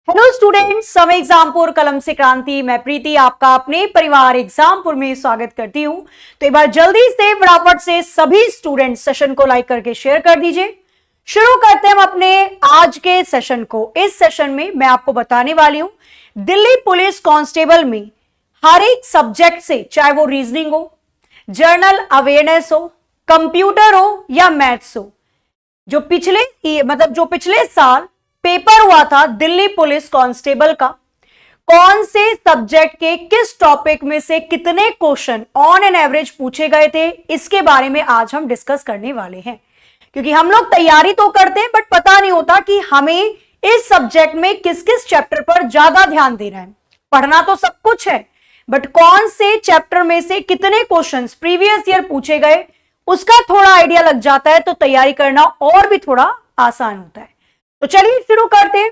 Hello students, समय एग्जामपुर कलम से क्रांति। मैं प्रीति आपका अपने परिवार एग्जामपुर में स्वागत करती हूं। तो एक बार जल्दी से फटाफट से सभी स्टूडेंट सेशन को लाइक करके शेयर कर दीजिए। शुरू करते हैं हम अपने आज के सेशन को। इस सेशन में मैं आपको बताने वाली हूं दिल्ली पुलिस कांस्टेबल में हर एक सब्जेक्ट से, चाहे वो रीजनिंग हो, जर्नल अवेयरनेस हो, कंप्यूटर हो या मैथ्स हो, जो पिछले साल पेपर हुआ था दिल्ली पुलिस कांस्टेबल का, कौन से सब्जेक्ट के किस टॉपिक में से कितने क्वेश्चन ऑन एन एवरेज पूछे गए थे, इसके बारे में आज हम डिस्कस करने वाले हैं। क्योंकि हम लोग तैयारी तो करते हैं बट पता नहीं होता कि हमें इस सब्जेक्ट में किस किस चैप्टर पर ज्यादा ध्यान देना है। पढ़ना तो सब कुछ है बट कौन से चैप्टर में से कितने क्वेश्चंस प्रीवियस ईयर पूछे गए, उसका थोड़ा आइडिया लग जाता है तो तैयारी करना और भी थोड़ा आसान होता है। तो चलिए शुरू करते हैं।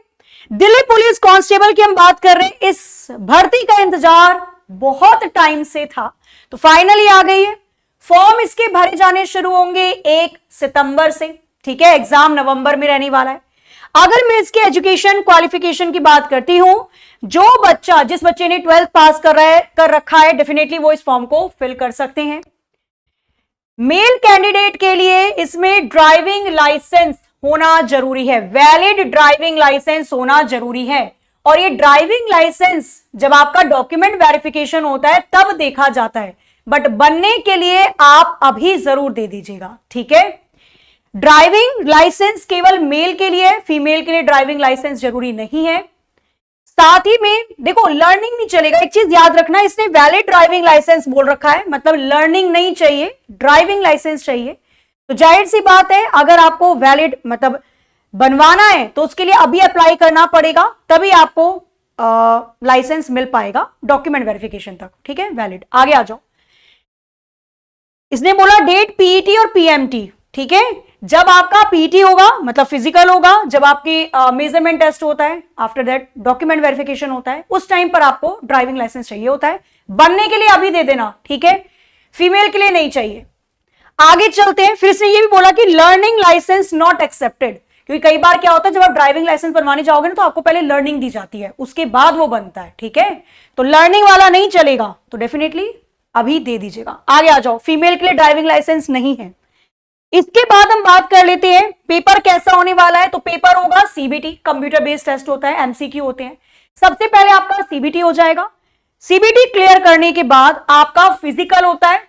दिल्ली पुलिस कांस्टेबल की हम बात कर रहे हैं। इस भर्ती का इंतजार बहुत टाइम से था तो फाइनली आ गई है। फॉर्म इसके भरे जाने शुरू होंगे 1 सितंबर से, ठीक है। एग्जाम नवंबर में रहने वाला है। अगर मैं इसके एजुकेशन क्वालिफिकेशन की बात करती हूं, जिस बच्चे ने 12th पास कर रखा है, डेफिनेटली वो इस फॉर्म को फिल कर सकते हैं। मेल कैंडिडेट के लिए इसमें ड्राइविंग लाइसेंस होना जरूरी है, वैलिड ड्राइविंग लाइसेंस होना जरूरी है। और ये ड्राइविंग लाइसेंस जब आपका डॉक्यूमेंट वेरिफिकेशन होता है तब देखा जाता है, बट बनने के लिए आप अभी जरूर दे दीजिएगा, ठीक है। ड्राइविंग लाइसेंस केवल मेल के लिए, फीमेल के लिए ड्राइविंग लाइसेंस जरूरी नहीं है। साथ ही में देखो, लर्निंग नहीं चलेगा। एक चीज याद रखना, इसने वैलिड ड्राइविंग लाइसेंस बोल रखा है, मतलब लर्निंग नहीं चाहिए, ड्राइविंग लाइसेंस चाहिए। तो जाहिर सी बात है, अगर आपको वैलिड बनवाना है तो उसके लिए अभी अप्लाई करना पड़ेगा, तभी आपको लाइसेंस मिल पाएगा डॉक्यूमेंट वेरिफिकेशन तक, ठीक है। वैलिड। आगे आ जाओ। इसने बोला डेट पीईटी और पीएमटी, ठीक है। जब आपका पीईटी होगा मतलब फिजिकल होगा, जब आपकी मेजरमेंट टेस्ट होता है, आफ्टर दैट डॉक्यूमेंट वेरिफिकेशन होता है, उस टाइम पर आपको ड्राइविंग लाइसेंस चाहिए होता है। बनने के लिए अभी दे देना, ठीक है। फीमेल के लिए नहीं चाहिए। आगे चलते हैं। फिर इसने ये भी बोला कि लर्निंग लाइसेंस नॉट एक्सेप्टेड, क्योंकि कई बार क्या होता है, जब आप ड्राइविंग लाइसेंस बनवाने जाओगे ना तो आपको पहले लर्निंग दी जाती है, उसके बाद वो बनता है, ठीक है। तो लर्निंग वाला नहीं चलेगा, तो डेफिनेटली अभी दे दीजिएगा। आगे आ जाओ। फीमेल के लिए ड्राइविंग लाइसेंस नहीं है। इसके बाद हम बात कर लेते हैं पेपर कैसा होने वाला है। तो पेपर होगा सीबीटी, कंप्यूटर बेस्ड टेस्ट होता है, एमसीक्यू होते हैं। सबसे पहले आपका सीबीटी हो जाएगा। सीबीटी क्लियर करने के बाद आपका फिजिकल होता है,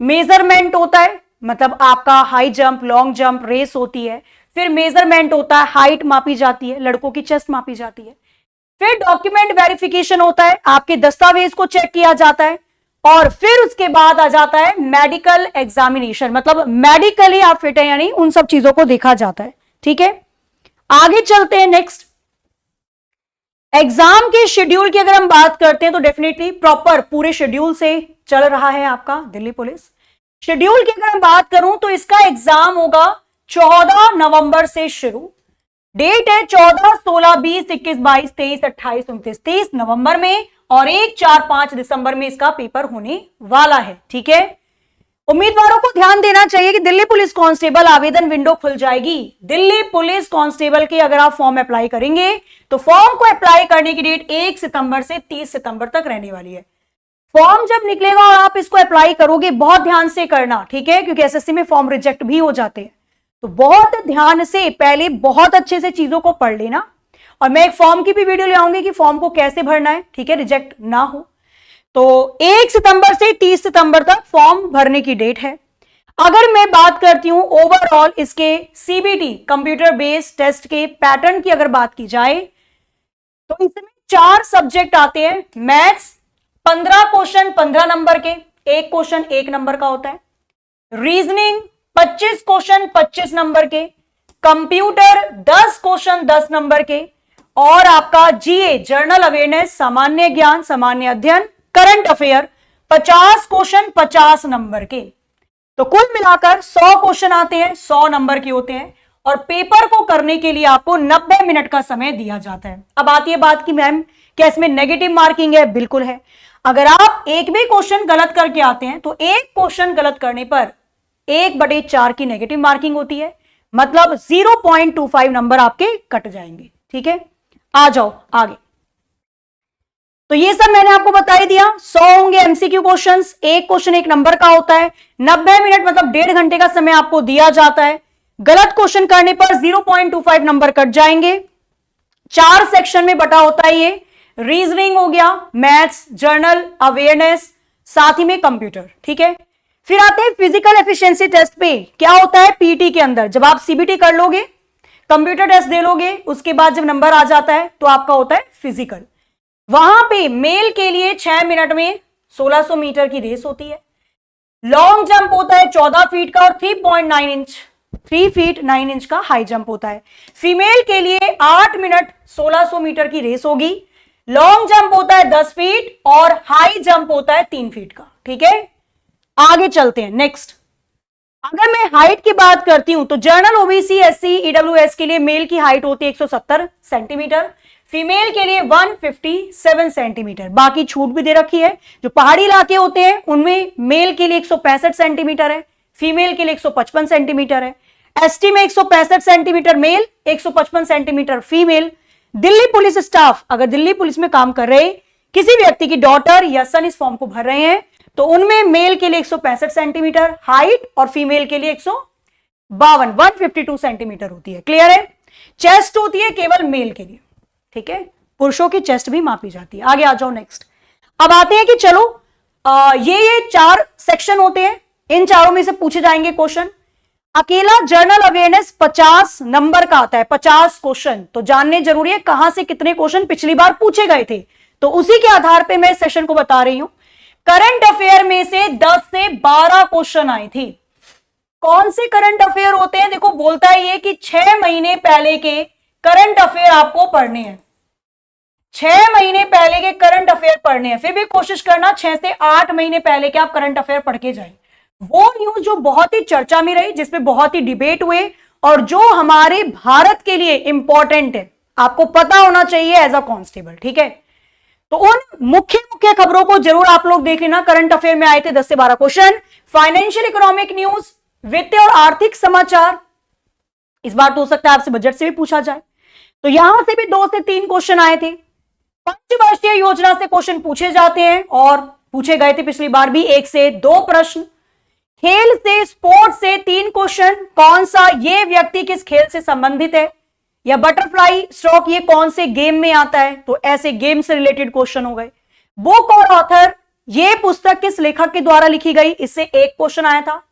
मेजरमेंट होता है, मतलब आपका high jump, long jump, race होती है। फिर मेजरमेंट होता है, हाइट मापी जाती है, लड़कों की चेस्ट मापी जाती है। फिर डॉक्यूमेंट वेरिफिकेशन होता है, आपके दस्तावेज को चेक किया जाता है। और फिर उसके बाद आ जाता है मेडिकल एग्जामिनेशन, मतलब मेडिकली आप फिट है यानी उन सब चीजों को देखा जाता है, ठीक है। आगे चलते हैं। नेक्स्ट, एग्जाम के शेड्यूल की अगर हम बात करते हैं तो डेफिनेटली प्रॉपर पूरे शेड्यूल से चल रहा है आपका दिल्ली पुलिस। शेड्यूल की अगर मैं बात करूं तो इसका एग्जाम होगा 14 नवंबर से शुरू। डेट है 14, 16, 20, 21, 22, 23, 28, 29, 30 नवंबर में, और 1, 4, 5 दिसंबर में इसका पेपर होने वाला है, ठीक है। उम्मीदवारों को ध्यान देना चाहिए कि दिल्ली पुलिस कांस्टेबल आवेदन विंडो खुल जाएगी। दिल्ली पुलिस कांस्टेबल के अगर आप फॉर्म अप्लाई करेंगे तो फॉर्म को अप्लाई करने की डेट 1 सितंबर से 30 सितंबर तक रहने वाली है। फॉर्म जब निकलेगा और आप इसको अप्लाई करोगे, बहुत ध्यान से करना, ठीक है, क्योंकि एसएससी में फॉर्म रिजेक्ट भी हो जाते हैं। तो बहुत ध्यान से पहले बहुत अच्छे से चीजों को पढ़ लेना। और मैं एक फॉर्म की भी वीडियो ले आऊंगी कि फॉर्म को कैसे भरना है, ठीक है, रिजेक्ट ना हो। तो 1 सितंबर से 30 सितंबर तक फॉर्म भरने की डेट है। अगर मैं बात करती हूं ओवरऑल इसके सीबीटी कंप्यूटर बेस्ड टेस्ट के पैटर्न की अगर बात की जाए तो इसमें 4 सब्जेक्ट आते हैं। मैथ्स 15 क्वेश्चन 15 नंबर के, एक क्वेश्चन 1 नंबर का होता है। रीजनिंग 25 क्वेश्चन 25 नंबर के। कंप्यूटर 10 क्वेश्चन 10 नंबर के। और आपका जीए जर्नल अवेयरनेस, सामान्य ज्ञान, सामान्य अध्ययन, करंट अफेयर 50 क्वेश्चन 50 नंबर के। तो कुल मिलाकर 100 क्वेश्चन आते हैं, 100 नंबर के होते हैं। और पेपर को करने के लिए आपको 90 मिनट का समय दिया जाता है। अब आती है बात कि मैम क्या इसमें नेगेटिव मार्किंग है? बिल्कुल है। अगर आप एक भी क्वेश्चन गलत करके आते हैं तो एक क्वेश्चन गलत करने पर 1/4 की नेगेटिव मार्किंग होती है, मतलब 0.25 नंबर आपके कट जाएंगे, ठीक है। आ जाओ आगे। तो ये सब मैंने आपको बता ही दिया। 100 होंगे एमसीक्यू क्वेश्चंस, एक क्वेश्चन 1 नंबर का होता है। 90 मिनट मतलब 1.5 घंटे का समय आपको दिया जाता है। गलत क्वेश्चन करने पर 0.25 नंबर कट जाएंगे। 4 सेक्शन में बटा होता है ये। रीजनिंग हो गया, मैथ्स, जर्नल अवेयरनेस, साथ ही में कंप्यूटर, ठीक है। फिर आते हैं फिजिकल एफिशिएंसी टेस्ट पे। क्या होता है पीटी के अंदर, जब आप सीबीटी कर लोगे, कंप्यूटर टेस्ट दे लोगे, उसके बाद जब नंबर आ जाता है तो आपका होता है फिजिकल। वहां पे मेल के लिए 6 मिनट में 1600 मीटर की रेस होती है। लॉन्ग जंप होता है 14 फीट का और 3.9 इंच 3 फीट 9 इंच का हाई जंप होता है। फीमेल के लिए 8 मिनट 1600 मीटर की रेस होगी। लॉन्ग जंप होता है 10 फीट और हाई जंप होता है 3 फीट का, ठीक है। आगे चलते हैं नेक्स्ट। अगर मैं हाइट की बात करती हूं तो जनरल ओबीसी एससी ईडब्ल्यूएस के लिए मेल की हाइट होती है 170 सेंटीमीटर, फीमेल के लिए 157 सेंटीमीटर। बाकी छूट भी दे रखी है। जो पहाड़ी इलाके होते हैं उनमें मेल के लिए 165 सेंटीमीटर है, फीमेल के लिए 155 सेंटीमीटर है। एसटी में 165 centimetre male, 155 centimetre female. Delhi police staff, अगर दिल्ली पुलिस में काम कर रहे किसी व्यक्ति की डॉटर या सन इस फॉर्म को भर रहे हैं तो उनमें मेल के लिए 165 सेंटीमीटर हाइट और फीमेल के लिए 152 सेंटीमीटर होती है। क्लियर है। चेस्ट होती है केवल मेल के लिए, ठीक है। पुरुषों की चेस्ट भी मापी जाती है। आगे आ जाओ नेक्स्ट। अब आते हैं कि चलो ये 4 सेक्शन होते हैं, इन चारों में से पूछे जाएंगे क्वेश्चन। अकेला जर्नल अवेयरनेस 50 नंबर का आता है, 50 क्वेश्चन। तो जानने जरूरी है कहां से कितने क्वेश्चन पिछली बार पूछे गए थे, तो उसी के आधार पर मैं इस सेशन को बता रही हूं। करंट अफेयर में से 10 से 12 क्वेश्चन आए थे। कौन से करंट अफेयर होते हैं, देखो बोलता है ये कि 6 महीने पहले के करंट अफेयर आपको पढ़ने हैं। 6 महीने पहले के करंट अफेयर पढ़ने हैं। फिर भी कोशिश करना 6 से 8 महीने पहले के आप करंट अफेयर पढ़ के जाएं। वो न्यूज जो बहुत ही चर्चा में रही, जिसपे बहुत ही डिबेट हुए और जो हमारे भारत के लिए इंपॉर्टेंट है, आपको पता होना चाहिए एज अ कांस्टेबल, ठीक है। तो उन मुख्य मुख्य खबरों को जरूर आप लोग देख लेना। करंट अफेयर में आए थे 10 से 12 क्वेश्चन। फाइनेंशियल इकोनॉमिक न्यूज, वित्तीय और आर्थिक समाचार, इस बार तो हो सकता है आपसे बजट से भी पूछा जाए, तो यहां से भी 2 से 3 क्वेश्चन आए थे। पंचवर्षीय योजना से क्वेश्चन पूछे जाते हैं और पूछे गए थे पिछली बार भी 1 से 2 प्रश्न। खेल से स्पोर्ट्स से 3 क्वेश्चन, कौन सा ये व्यक्ति किस खेल से संबंधित है, या बटरफ्लाई स्ट्रोक ये कौन से गेम में आता है, तो ऐसे गेम से रिलेटेड क्वेश्चन हो गए। बुक और ऑथर, ये पुस्तक किस लेखक के द्वारा लिखी गई, इससे 1 क्वेश्चन आया था।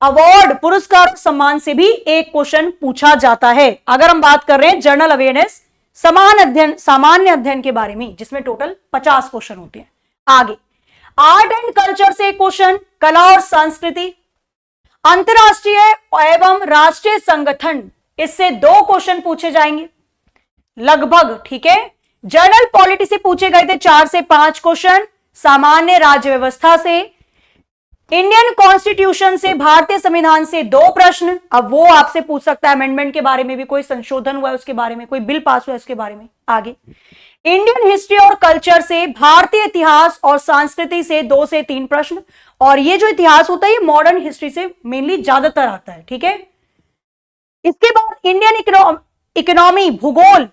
अवार्ड पुरस्कार सम्मान से भी 1 क्वेश्चन पूछा जाता है। अगर हम बात कर रहे हैं जर्नल अवेयरनेस सामान्य अध्ययन के बारे में, जिसमें टोटल 50 क्वेश्चन होते हैं। आगे आर्ट एंड कल्चर से 1 क्वेश्चन, कला और संस्कृति, अंतरराष्ट्रीय एवं राष्ट्रीय संगठन, इससे 2 क्वेश्चन पूछे जाएंगे लगभग, ठीक है। जर्नल पॉलिटी से पूछे गए थे 4 से 5 क्वेश्चन, सामान्य राज्य व्यवस्था से, इंडियन कॉन्स्टिट्यूशन से, भारतीय संविधान से 2 प्रश्न। अब वो आपसे पूछ सकता है अमेंडमेंट के बारे में भी, कोई संशोधन हुआ है उसके बारे में, कोई बिल पास हुआ है उसके बारे में। आगे इंडियन हिस्ट्री और कल्चर से, भारतीय इतिहास और संस्कृति से 2 से 3 प्रश्न। और ये जो इतिहास होता है ये मॉडर्न हिस्ट्री से मेनली ज्यादातर आता है, ठीक है। इसके बाद इंडियन इकोनॉमी, भूगोल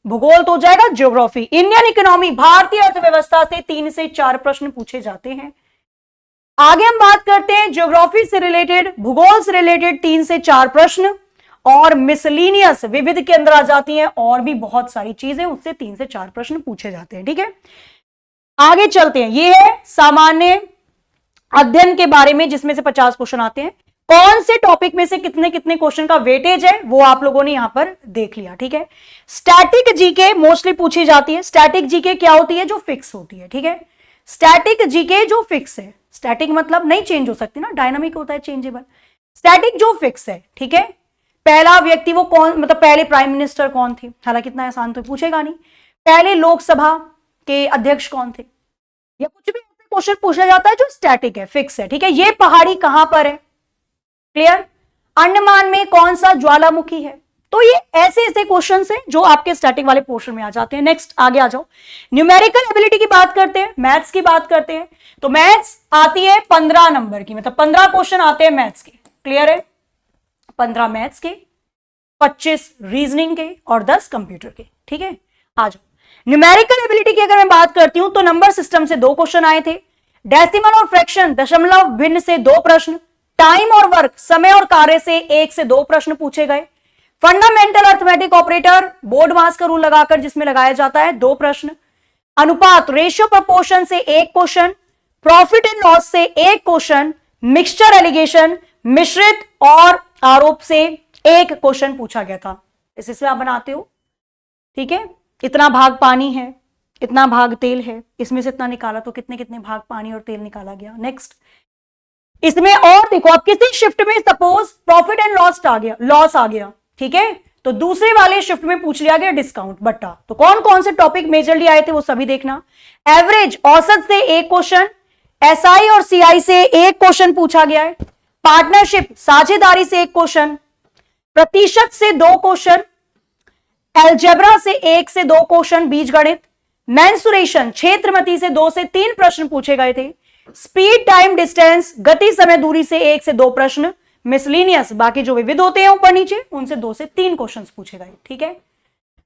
तो हो जाएगा ज्योग्राफी। इंडियन इकोनॉमी, भारतीय अर्थव्यवस्था से 3 से 4 प्रश्न पूछे जाते हैं। आगे हम बात करते हैं ज्योग्राफी से रिलेटेड, भूगोल से रिलेटेड 3 से 4 प्रश्न, और मिसलिनियस विविध के अंदर आ जाती हैं और भी बहुत सारी चीजें, उससे 3 से 4 प्रश्न पूछे जाते हैं, ठीक है। आगे चलते हैं। ये है सामान्य अध्ययन के बारे में, जिसमें से 50 क्वेश्चन आते हैं। कौन से टॉपिक में से कितने कितने क्वेश्चन का वेटेज है वो आप लोगों ने यहां पर देख लिया, ठीक है। स्टैटिक जीके मोस्टली पूछी जाती है। स्टैटिक जीके क्या होती है, जो फिक्स होती है, ठीक है। स्टैटिक जीके जो फिक्स है, स्टैटिक मतलब नहीं चेंज हो सकती ना, डायनामिक होता है, चेंजेबल। स्टैटिक जो फिक्स है, ठीक है। पहला व्यक्ति वो कौन, मतलब पहले प्राइम मिनिस्टर कौन थे, हालांकि इतना आसान तो पूछेगा नहीं। पहले लोकसभा के अध्यक्ष कौन थे, या कुछ भी ऐसे क्वेश्चन पूछा जाता है जो स्टैटिक है, फिक्स है, ठीक है। ये पहाड़ी कहां पर है, क्लियर। अंडमान में कौन सा ज्वालामुखी है, तो ये ऐसे ऐसे क्वेश्चन है जो आपके स्टैटिक वाले पोर्शन में आ जाते हैं। नेक्स्ट आगे आ जाओ। न्यूमेरिकल एबिलिटी की बात करते हैं, मैथ्स की बात करते हैं। तो मैथ्स आती है 15 नंबर की, मतलब 15 क्वेश्चन आते हैं मैथ्स के, क्लियर है। 15 मैथ्स के, 25 रीजनिंग के और 10 कंप्यूटर के, ठीक है। आ जाओ। न्यूमेरिकल एबिलिटी की अगर मैं बात करती हूं तो नंबर सिस्टम से 2 क्वेश्चन आए थे, डेसिमल और फ्रैक्शन दशमलव भिन्न से 2 प्रश्न, टाइम और वर्क समय और कार्य से 1 से 2 प्रश्न पूछे गए, फंडामेंटल अर्थमेटिक ऑपरेटर बोर्ड मास का रूल लगाकर जिसमें लगाया जाता है 2 प्रश्न, अनुपात रेशियो प्रपोर्शन से 1 क्वेश्चन, प्रॉफिट एंड लॉस से 1 क्वेश्चन, मिक्सचर एलिगेशन मिश्रित और आरोप से 1 क्वेश्चन पूछा गया था। इसमें आप बनाते हो, ठीक है, इतना भाग पानी है, इतना भाग तेल है, इसमें से इतना निकाला तो कितने कितने भाग पानी और तेल निकाला गया। नेक्स्ट, इसमें और देखो, आप किसी शिफ्ट में सपोज प्रॉफिट एंड लॉस आ गया, ठीक है, तो दूसरे वाले शिफ्ट में पूछ लिया गया डिस्काउंट बट्टा। तो कौन कौन से टॉपिक मेजरली आए थे वो सभी देखना। एवरेज औसत से 1 क्वेश्चन, एसआई और सीआई से 1 क्वेश्चन पूछा गया है, पार्टनरशिप साझेदारी से 1 क्वेश्चन, प्रतिशत से 2 क्वेश्चन, एल्जेब्रा से 1 से 2 क्वेश्चन बीजगणित, मेंसुरेशन क्षेत्रमति से 2 से 3 प्रश्न पूछे गए थे, स्पीड टाइम डिस्टेंस गति समय दूरी से 1 से 2 प्रश्न, मिसलिनियस बाकी जो विविध होते हैं ऊपर नीचे उनसे 2 से 3 क्वेश्चन पूछे गए। ठीक है,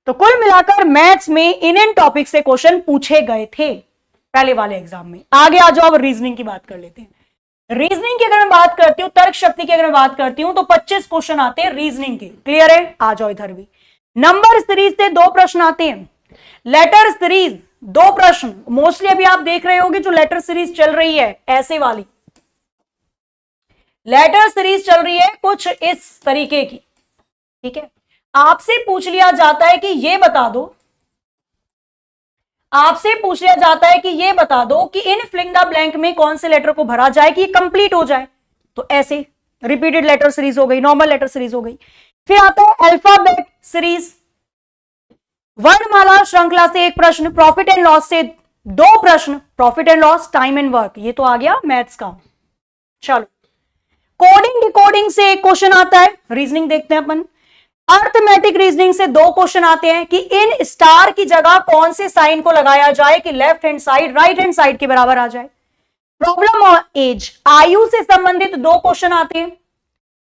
तो कुल मिलाकर मैथ्स में इन टॉपिक से क्वेश्चन पूछे गए थे पहले वाले एग्जाम में। आगे आ जाओ, अब रीजनिंग की बात कर लेते हैं। रीजनिंग की अगर मैं बात करती हूं, तर्क शक्ति की अगर मैं बात करती हूं तो 25 क्वेश्चन आते हैं रीजनिंग के। क्लियर है? आ जाओ इधर भी। नंबर सीरीज से 2 प्रश्न आते हैं, लेटर सीरीज 2 प्रश्न। मोस्टली अभी आप देख रहे होंगे जो लेटर सीरीज चल रही है, ऐसे वाली लेटर सीरीज चल रही है कुछ इस तरीके की। ठीक है, आपसे पूछ लिया जाता है कि ये बता दो, आपसे पूछ लिया जाता है कि ये बता दो कि इन फिलिंग द ब्लैंक में कौन से लेटर को भरा जाए कि ये कंप्लीट हो जाए। तो ऐसे रिपीटेड लेटर सीरीज हो गई, नॉर्मल लेटर सीरीज हो गई। फिर आता है अल्फाबेट सीरीज, वर्णमाला श्रृंखला से 1 प्रश्न, प्रॉफिट एंड लॉस से 2 प्रश्न, profit and loss, time and work, ये तो आ गया मैथ्स का। चलो, कोडिंग डिकोडिंग से 1 क्वेश्चन आता है, रीजनिंग देखते हैं अपन। अर्थमेटिक रीजनिंग से 2 क्वेश्चन आते हैं कि इन स्टार की जगह कौन से साइन को लगाया जाए कि left hand side right hand side के बराबर आ जाए। प्रॉब्लम और एज, आयु से संबंधित 2 क्वेश्चन आते हैं।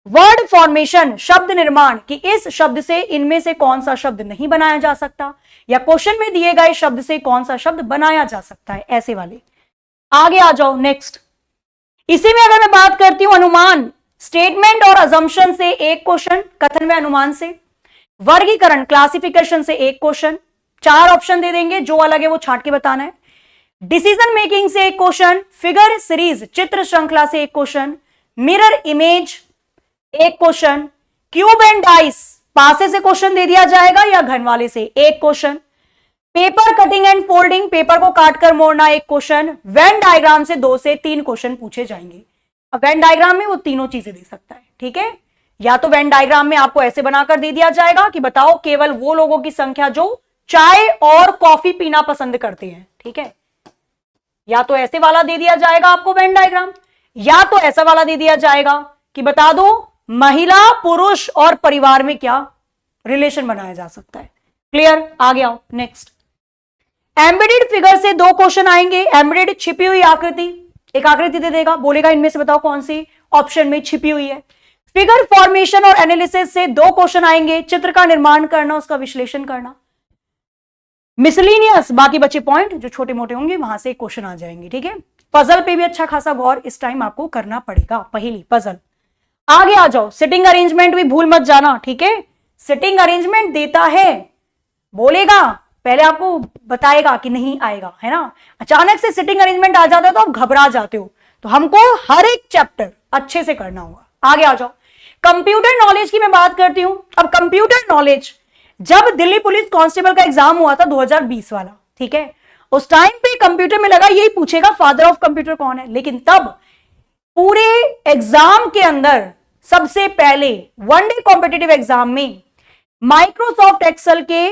वर्ड फॉर्मेशन, शब्द निर्माण कि इस शब्द से इनमें से कौन सा शब्द नहीं बनाया जा सकता, या क्वेश्चन में दिए गए शब्द से कौन सा शब्द बनाया जा सकता है, ऐसे वाले। आगे आ जाओ, नेक्स्ट। इसी में अगर मैं बात करती हूं अनुमान, स्टेटमेंट और अजम्पशन से 1 क्वेश्चन, कथन व अनुमान से। वर्गीकरण क्लासिफिकेशन से 1 क्वेश्चन, 4 ऑप्शन दे देंगे, जो अलग है वो छांट के बताना है। डिसीजन मेकिंग से 1 क्वेश्चन, फिगर सीरीज चित्र श्रृंखला से 1 question, mirror image 1 question, cube and dice पासे से क्वेश्चन दे दिया जाएगा या घन वाले से 1 question, paper cutting and folding paper को काटकर मोड़ना 1 क्वेश्चन, वेन डायग्राम से 2 से 3 क्वेश्चन पूछे जाएंगे। अब वेन डायग्राम में वो तीनों चीजें दे सकता है। ठीक है, या तो वेन डायग्राम में आपको ऐसे बनाकर दे दिया जाएगा कि बताओ केवल वो लोगों की संख्या जो चाय और कॉफी पीना पसंद करते हैं। ठीक है, या तो ऐसे वाला दे दिया जाएगा आपको वेन डायग्राम, या तो ऐसा वाला दे दिया जाएगा कि बता दो महिला पुरुष और परिवार में क्या रिलेशन बनाया जा सकता है। क्लियर? आ गया, नेक्स्ट। एम्बेडेड फिगर से 2 क्वेश्चन आएंगे। एम्बेडेड छिपी हुई आकृति, एक आकृति दे देगा, बोलेगा इनमें से बताओ कौन सी ऑप्शन में छिपी हुई है। फिगर फॉर्मेशन और एनालिसिस से 2 क्वेश्चन आएंगे, चित्र का निर्माण करना, उसका विश्लेषण करना। मिसलिनियस बाकी बचे पॉइंट जो छोटे मोटे होंगे वहां से क्वेश्चन आ जाएंगे। ठीक है, पजल पे भी अच्छा खासा गौर इस टाइम आपको करना पड़ेगा, पहली पजल। आगे आ जाओ, सिटिंग अरेंजमेंट भी भूल मत जाना। ठीक है, सिटिंग अरेंजमेंट देता है, बोलेगा पहले आपको बताएगा कि नहीं आएगा, है ना। अचानक से सिटिंग अरेंजमेंट आ जाता है तो आप घबरा जाते हो, तो हमको हर एक चैप्टर अच्छे से करना होगा। आगे आ जाओ, कंप्यूटर नॉलेज की मैं बात करती हूं। अब कंप्यूटर नॉलेज, जब दिल्ली पुलिस कांस्टेबल का एग्जाम हुआ था 2020 वाला, ठीक है, उस टाइम पे कंप्यूटर में लगा यही पूछेगा फादर ऑफ कंप्यूटर कौन है, लेकिन तब पूरे एग्जाम के अंदर सबसे पहले वनडे कॉम्पिटिटिव एग्जाम में माइक्रोसॉफ्ट एक्सेल के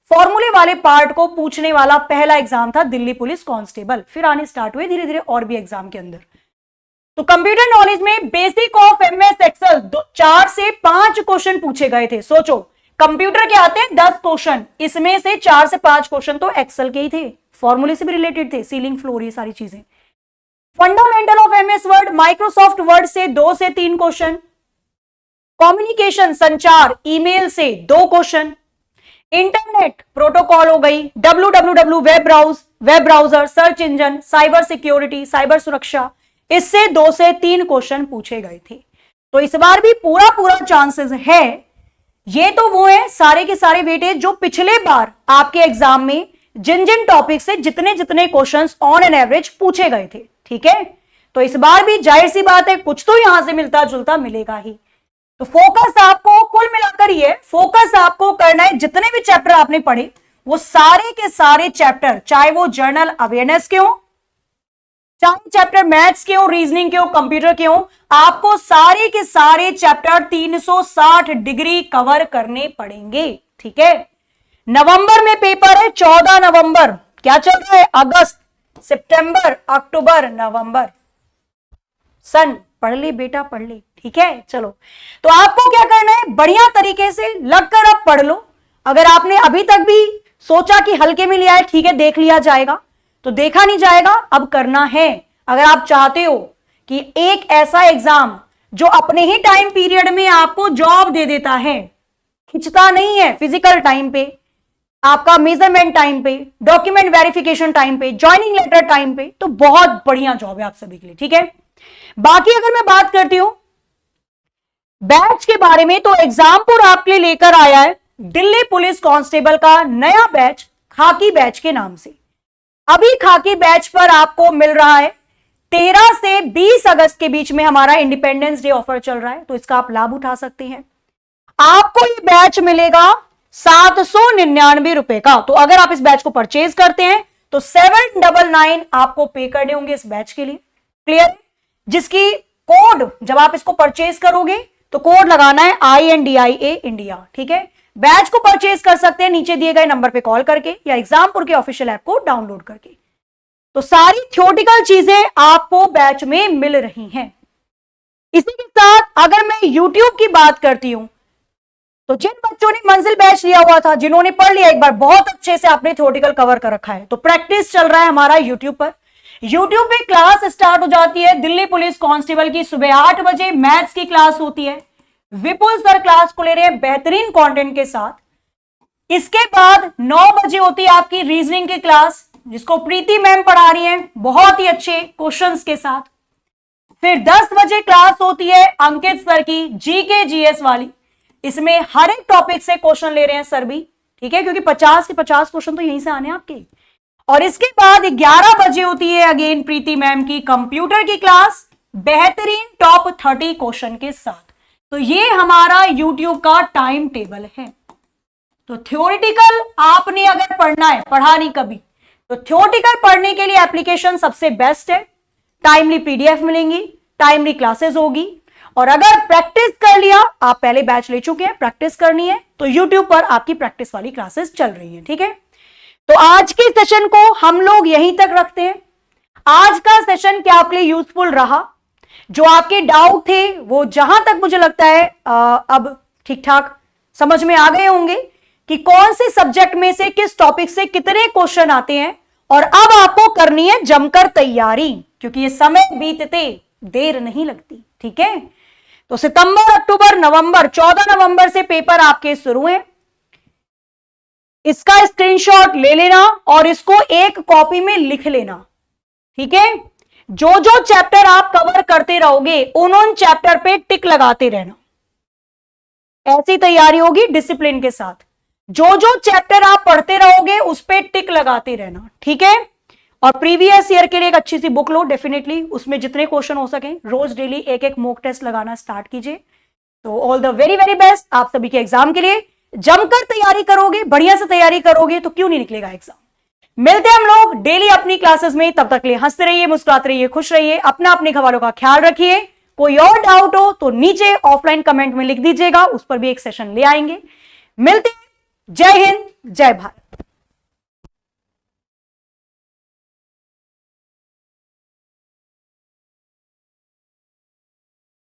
फॉर्मूले वाले पार्ट को पूछने वाला पहला एग्जाम था दिल्ली पुलिस कांस्टेबल। फिर आने स्टार्ट हुए धीरे धीरे और भी एग्जाम के अंदर। तो कंप्यूटर नॉलेज में बेसिक ऑफ एमएस एक्सेल 4 से 5 क्वेश्चन पूछे गए थे। सोचो, कंप्यूटर के आते हैं 10 क्वेश्चन, इसमें से 4 से 5 क्वेश्चन तो एक्सेल के ही थे, फॉर्मूले से भी रिलेटेड थे, सीलिंग फ्लोर ये सारी चीजें। Fundamental of MS word, Microsoft word से 2 से 3 क्वेश्चन, कम्युनिकेशन संचार ईमेल से 2 क्वेश्चन, इंटरनेट प्रोटोकॉल हो गई, www web browser, search engine, cyber security, cyber सुरक्षा, इससे 2 से 3 क्वेश्चन पूछे गए थे। तो इस बार भी पूरा पूरा चांसेस है। ये तो वो है सारे के सारे वेटेज जो पिछले बार आपके एग्जाम में जिन जिन टॉपिक से जितने जितने क्वेश्चंस ऑन एन एवरेज पूछे गए थे, ठीक है। तो इस बार भी जाहिर सी बात है कुछ तो यहां से मिलता जुलता मिलेगा ही। तो फोकस आपको कुल मिलाकर ये फोकस आपको करना है, जितने भी चैप्टर आपने पढ़े वो सारे के सारे चैप्टर, चाहे वो जर्नल अवेयरनेस के हो, चाहे चैप्टर मैथ्स के हो, रीजनिंग के हो, कंप्यूटर के हो, आपको सारे के सारे चैप्टर 360 डिग्री कवर करने पड़ेंगे, ठीक है। नवंबर में पेपर है, 14 नवंबर। क्या चल रहा है? अगस्त, सितंबर, अक्टूबर, नवंबर। सन पढ़ ले बेटा, पढ़ ले, ठीक है। चलो, तो आपको क्या करना है, बढ़िया तरीके से लगकर अब पढ़ लो। अगर आपने अभी तक भी सोचा कि हल्के में लिया है, ठीक है, देख लिया जाएगा, तो देखा नहीं जाएगा, अब करना है। अगर आप चाहते हो कि एक ऐसा एग्जाम जो अपने ही टाइम पीरियड में आपको जॉब दे देता है, खिंचता नहीं है, फिजिकल टाइम पे, आपका मेजरमेंट टाइम पे, डॉक्यूमेंट वेरिफिकेशन टाइम पे, ज्वाइनिंग लेटर टाइम पे, तो बहुत बढ़िया जॉब है आप सभी के लिए, ठीक है। बाकी अगर मैं बात करती हूं बैच के बारे में, तो एग्जामपुर आपके लिए लेकर आया है दिल्ली पुलिस कांस्टेबल का नया बैच, खाकी बैच के नाम से। अभी खाकी बैच पर आपको मिल रहा है 13 से 20 अगस्त के बीच में हमारा इंडिपेंडेंस डे ऑफर चल रहा है, तो इसका आप लाभ उठा सकते हैं। आपको ये बैच मिलेगा 799 रुपए का। तो अगर आप इस बैच को परचेज करते हैं तो 799 आपको पे करने होंगे इस बैच के लिए, क्लियर। जिसकी कोड जब आप इसको परचेज करोगे तो कोड लगाना है INDIA इंडिया, ठीक है। बैच को परचेज कर सकते हैं नीचे दिए गए नंबर पे कॉल करके या एग्जामपुर के ऑफिशियल ऐप को डाउनलोड करके। तो सारी थ्योरेटिकल चीजें आपको बैच में मिल रही हैं। इसी के साथ अगर मैं YouTube की बात करती हूं, तो जिन बच्चों ने मंजिल बैच लिया हुआ था, जिन्होंने पढ़ लिया एक बार, बहुत अच्छे से आपने थ्योरेटिकल कवर कर रखा है, तो प्रैक्टिस चल रहा है हमारा यूट्यूब पर। यूट्यूब पे क्लास स्टार्ट हो जाती है दिल्ली पुलिस कांस्टेबल की, सुबह 8 बजे मैथ्स की क्लास होती है। विपुल सर क्लास को ले रहे हैं बेहतरीन कंटेंट के साथ। इसके बाद 9 बजे होती है आपकी रीजनिंग की क्लास, जिसको प्रीति मैम पढ़ा रही हैं बहुत ही अच्छे क्वेश्चंस के साथ। फिर 10 बजे क्लास होती है अंकित सर की GK GS वाली, इसमें हर एक टॉपिक से क्वेश्चन ले रहे हैं सर भी, ठीक है, क्योंकि 50 के 50 क्वेश्चन तो यहीं से आने आपके। और इसके बाद 11 बजे होती है अगेन प्रीति मैम की कंप्यूटर की क्लास, बेहतरीन टॉप 30 क्वेश्चन के साथ। तो ये हमारा YouTube का टाइम टेबल है। तो थ्योरेटिकल आपने अगर पढ़ना है, पढ़ा नहीं कभी, तो थ्योरेटिकल पढ़ने के लिए एप्लीकेशन सबसे बेस्ट है। टाइमली PDF मिलेंगी, टाइमली क्लासेस होगी। और अगर प्रैक्टिस कर लिया, आप पहले बैच ले चुके हैं, प्रैक्टिस करनी है तो YouTube पर आपकी प्रैक्टिस वाली क्लासेस चल रही हैं, ठीक है। तो आज के सेशन को हम लोग यहीं तक रखते हैं। आज का सेशन क्या आपके लिए यूजफुल रहा? जो आपके डाउट थे वो जहां तक मुझे लगता है अब ठीक ठाक समझ में आ गए होंगे कि कौन से सब्जेक्ट में से किस टॉपिक से कितने क्वेश्चन आते हैं। और अब आपको करनी है जमकर तैयारी, क्योंकि ये समय बीतते देर नहीं लगती, ठीक है। तो सितंबर, अक्टूबर, नवंबर, 14 नवंबर से पेपर आपके शुरू हैं। इसका स्क्रीनशॉट ले लेना और इसको एक कॉपी में लिख लेना, ठीक है। जो जो चैप्टर आप कवर करते रहोगे उन चैप्टर पे टिक लगाते रहना। ऐसी तैयारी होगी डिसिप्लिन के साथ। जो जो चैप्टर आप पढ़ते रहोगे उस पे टिक लगाते रहना, ठीक है। और प्रीवियस ईयर के लिए एक अच्छी सी बुक लो डेफिनेटली, उसमें जितने क्वेश्चन हो सके रोज डेली एक एक मॉक टेस्ट लगाना स्टार्ट कीजिए। तो all the very very best आप सभी के एग्जाम के लिए। जमकर तैयारी करोगे, बढ़िया से तैयारी करोगे तो क्यों नहीं निकलेगा एग्जाम। मिलते हैं हम लोग डेली अपनी क्लासेस में, तब तक के लिए हंसते रहिए, मुस्कुराते रहिए, खुश रहिए, अपना अपने खबरों का ख्याल रखिए। कोई और डाउट हो तो नीचे ऑफलाइन कमेंट में लिख दीजिएगा, उस पर भी एक सेशन ले आएंगे। मिलते हैं, जय हिंद, जय भारत।